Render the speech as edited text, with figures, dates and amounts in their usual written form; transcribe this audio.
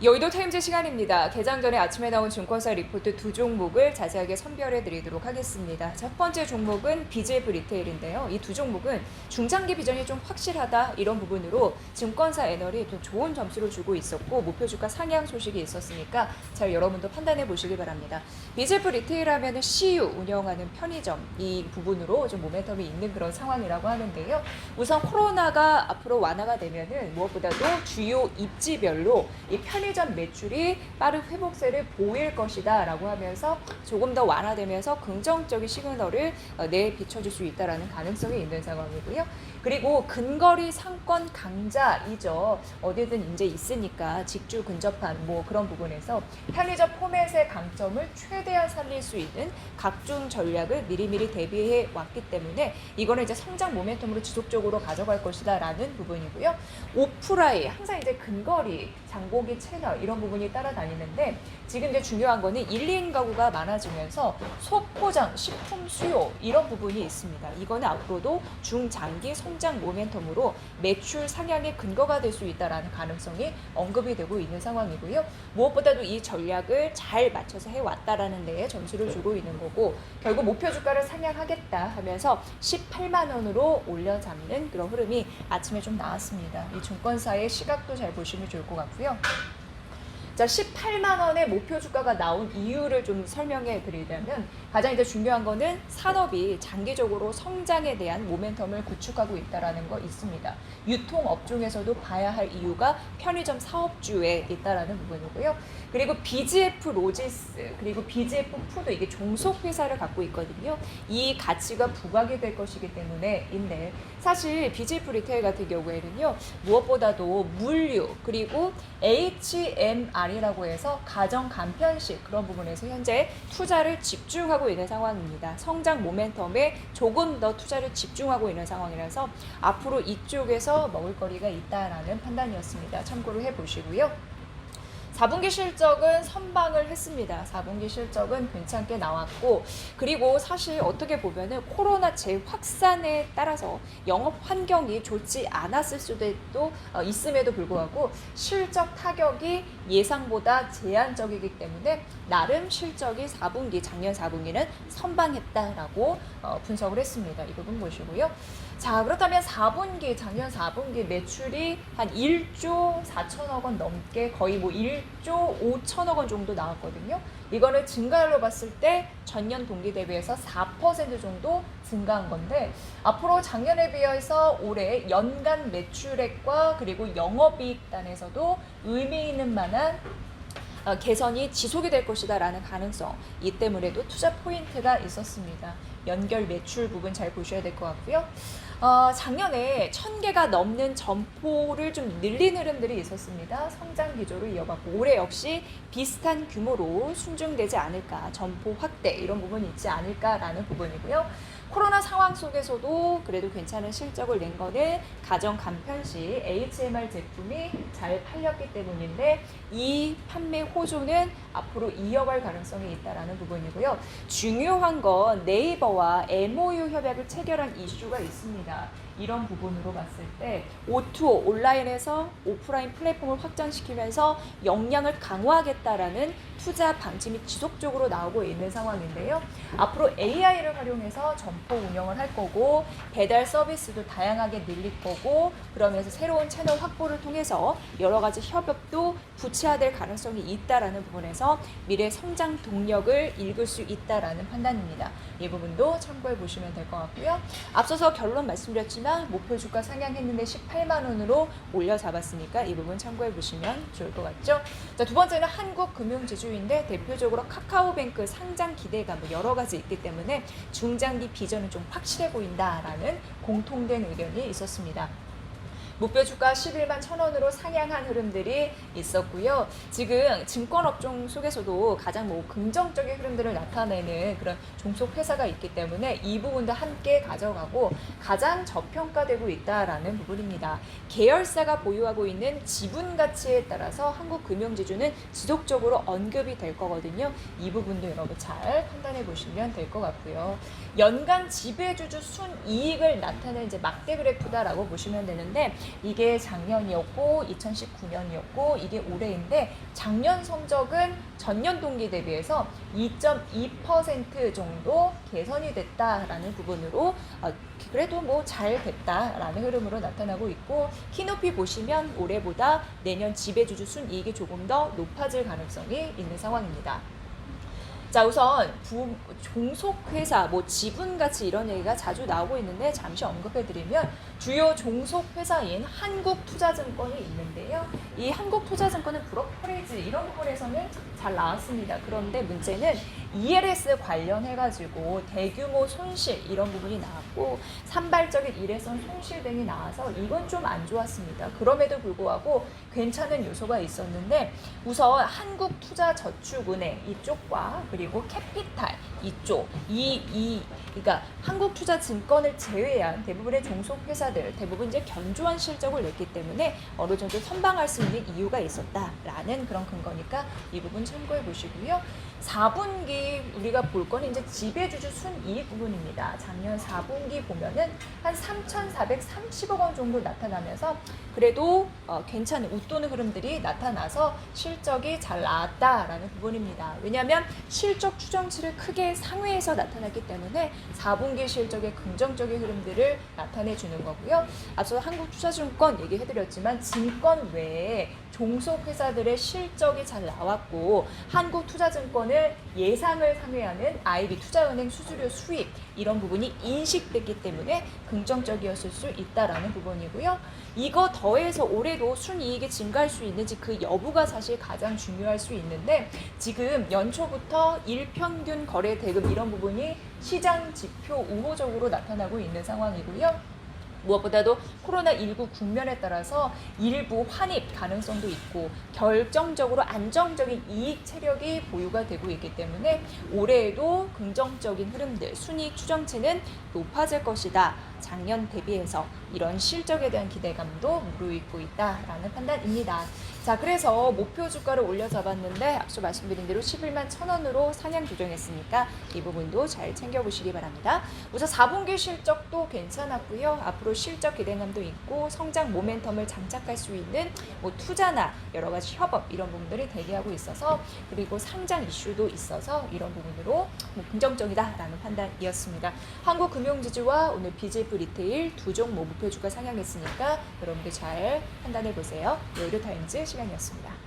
여의도 타임즈 시간입니다. 개장 전에 아침에 나온 증권사 리포트 두 종목을 자세하게 선별해 드리도록 하겠습니다. 첫 번째 종목은 BGF 리테일인데요. 이 두 종목은 중장기 비전이 좀 확실하다 이런 부분으로 증권사 애널이 좀 좋은 점수를 주고 있었고 목표 주가 상향 소식이 있었으니까 잘 여러분도 판단해 보시기 바랍니다. BGF 리테일 하면은 CU 운영하는 편의점 이 부분으로 좀 모멘텀이 있는 그런 상황이라고 하는데요. 우선 코로나가 앞으로 완화가 되면은 무엇보다도 주요 입지별로 이 편의점 매출이 빠른 회복세를 보일 것이다 라고 하면서 조금 더 완화되면서 긍정적인 시그널을 내비춰줄 수 있다는 가능성이 있는 상황이고요. 그리고 근거리 상권 강자이죠. 어디든 이제 있으니까 직주 근접한 뭐 그런 부분에서 편의점 포맷의 강점을 최대한 살릴 수 있는 각종 전략을 미리미리 대비해 왔기 때문에 이거는 이제 성장 모멘텀으로 지속적으로 가져갈 것이다 라는 부분이고요. 오프라인 항상 이제 근거리 장보기 채널 이런 부분이 따라다니는데 지금 이제 중요한 거는 1, 2인 가구가 많아지면서 소포장, 식품 수요 이런 부분이 있습니다. 이거는 앞으로도 중장기 성장 모멘텀으로 매출 상향의 근거가 될 수 있다는 가능성이 언급이 되고 있는 상황이고요. 무엇보다도 이 전략을 잘 맞춰서 해왔다라는 데에 점수를 주고 있는 거고 결국 목표 주가를 상향하겠다 하면서 18만 원으로 올려잡는 그런 흐름이 아침에 좀 나왔습니다. 이 증권사의 시각도 잘 보시면 좋을 것 같고요. 자, 18만 원의 목표 주가가 나온 이유를 좀 설명해 드리자면 가장 이제 중요한 거는 산업이 장기적으로 성장에 대한 모멘텀을 구축하고 있다라는 거 있습니다. 유통업종에서도 봐야 할 이유가 편의점 사업주에 있다라는 부분이고요. 그리고 BGF 로지스 그리고 BGF 푸드 이게 종속 회사를 갖고 있거든요. 이 가치가 부각이 될 것이기 때문에인데 사실 BGF 리테일 같은 경우에는요. 무엇보다도 물류 그리고 HMR이라고 해서 가정 간편식 그런 부분에서 현재 투자를 집중하고 있는 상황입니다. 성장 모멘텀에 조금 더 투자를 집중하고 있는 상황이라서 앞으로 이쪽에서 먹을거리가 있다라는 판단이었습니다. 참고를 해보시고요. 4분기 실적은 선방을 했습니다. 4분기 실적은 괜찮게 나왔고 그리고 사실 어떻게 보면은 코로나 재확산에 따라서 영업 환경이 좋지 않았을 수도 있음에도 불구하고 실적 타격이 예상보다 제한적이기 때문에 나름 실적이 4분기 작년 4분기는 선방했다라고 분석을 했습니다. 이 부분 보시고요. 자, 그렇다면 4분기 작년 4분기 매출이 한 1조 4천억 원 넘게 거의 뭐 1조 5천억 원 정도 나왔거든요. 이거는 증가율로 봤을 때 전년 동기 대비해서 4% 정도 증가한 건데 앞으로 작년에 비해서 올해 연간 매출액과 그리고 영업이익 단에서도 의미 있는 만한 개선이 지속이 될 것이다 라는 가능성 이 때문에도 투자 포인트가 있었습니다. 연결 매출 부분 잘 보셔야 될 것 같고요. 작년에 1000개가 넘는 점포를 좀 늘린 흐름들이 있었습니다. 성장 기조를 이어갔고 올해 역시 비슷한 규모로 순증되지 않을까 점포 확대 이런 부분이 있지 않을까라는 부분이고요. 코로나 상황 속에서도 그래도 괜찮은 실적을 낸 거는 가정 간편식 HMR 제품이 잘 팔렸기 때문인데 이 판매 호조는 앞으로 이어갈 가능성이 있다라는 부분이고요. 중요한 건 네이버와 MOU 협약을 체결한 이슈가 있습니다. 이런 부분으로 봤을 때 O2O 온라인에서 오프라인 플랫폼을 확장시키면서 역량을 강화하겠다라는 투자 방침이 지속적으로 나오고 있는 상황인데요. 앞으로 AI를 활용해서 점포 운영을 할 거고 배달 서비스도 다양하게 늘릴 거고 그러면서 새로운 채널 확보를 통해서 여러 가지 협업도 구체화될 가능성이 있다라는 부분에서 미래 성장 동력을 읽을 수 있다라는 판단입니다. 이 부분도 참고해 보시면 될 것 같고요. 앞서서 결론 말씀드렸지만 목표 주가 상향했는데 18만 원으로 올려 잡았으니까 이 부분 참고해 보시면 좋을 것 같죠. 자, 두 번째는 한국금융지주인데 대표적으로 카카오뱅크 상장 기대감 뭐 여러 가지 있기 때문에 중장기 비전은 좀 확실해 보인다라는 공통된 의견이 있었습니다. 목표 주가 11만 1,000원으로 상향한 흐름들이 있었고요. 지금 증권업종 속에서도 가장 뭐 긍정적인 흐름들을 나타내는 그런 종속 회사가 있기 때문에 이 부분도 함께 가져가고 가장 저평가되고 있다라는 부분입니다. 계열사가 보유하고 있는 지분 가치에 따라서 한국금융지주는 지속적으로 언급이 될 거거든요. 이 부분도 여러분 잘 판단해 보시면 될 것 같고요. 연간 지배주주 순이익을 나타내는 이제 막대 그래프다라고 보시면 되는데 이게 작년이었고 2019년이었고 이게 올해인데 작년 성적은 전년 동기 대비해서 2.2% 정도 개선이 됐다라는 부분으로 그래도 뭐 잘 됐다라는 흐름으로 나타나고 있고 키높이 보시면 올해보다 내년 지배주주 순이익이 조금 더 높아질 가능성이 있는 상황입니다. 자, 우선 종속회사, 뭐 지분가치 이런 얘기가 자주 나오고 있는데 잠시 언급해드리면 주요 종속회사인 한국투자증권이 있는데요. 이 한국투자증권은 브로커리즈 이런 부분에서는 잘 나왔습니다. 그런데 문제는 ELS 관련해가지고 대규모 손실 이런 부분이 나왔고 산발적인 일회성 손실 등이 나와서 이건 좀 안 좋았습니다. 그럼에도 불구하고 괜찮은 요소가 있었는데 우선 한국투자저축은행 이쪽과 그리고 캐피탈 이쪽 그러니까 한국투자증권을 제외한 대부분의 종속회사들 대부분 이제 견조한 실적을 냈기 때문에 어느 정도 선방할 수 있는 이유가 있었다라는 그런 근거니까 이 부분 참고해 보시고요. 4분기 우리가 볼 거는 이제 지배주주 순이익 부분입니다. 작년 4분기 보면은 한 3,430억 원 정도 나타나면서 그래도 괜찮은 웃도는 흐름들이 나타나서 실적이 잘 나왔다라는 부분입니다. 왜냐하면 실적 추정치를 크게 상회해서 나타났기 때문에 4분기 실적의 긍정적인 흐름들을 나타내주는 거고요. 앞서 한국투자증권 얘기해드렸지만 증권 외에 종속회사들의 실적이 잘 나왔고 한국투자증권을 예상을 상회하는 IB투자은행 수수료 수익 이런 부분이 인식됐기 때문에 긍정적이었을 수 있다라는 부분이고요. 이거 더해서 올해도 순이익이 증가할 수 있는지 그 여부가 사실 가장 중요할 수 있는데 지금 연초부터 일평균 거래 대금 이런 부분이 시장 지표 우호적으로 나타나고 있는 상황이고요. 무엇보다도 코로나19 국면에 따라서 일부 환입 가능성도 있고 결정적으로 안정적인 이익 체력이 보유가 되고 있기 때문에 올해에도 긍정적인 흐름들, 순이익 추정치는 높아질 것이다. 작년 대비해서 이런 실적에 대한 기대감도 무르익고 있다라는 판단입니다. 자, 그래서 목표 주가를 올려 잡았는데 앞서 말씀드린 대로 11만 1,000원으로 상향 조정했으니까 이 부분도 잘 챙겨보시기 바랍니다. 우선 4분기 실적도 괜찮았고요. 앞으로 실적 기대감도 있고 성장 모멘텀을 장착할 수 있는 뭐 투자나 여러 가지 협업 이런 부분들이 대기하고 있어서 그리고 상장 이슈도 있어서 이런 부분으로 뭐 긍정적이다라는 판단이었습니다. 한국금융지주와 오늘 BJF 리테일 두 종목 목표 주가 상향했으니까 여러분들 잘 판단해 보세요. 의료타임즈 시간이었습니다.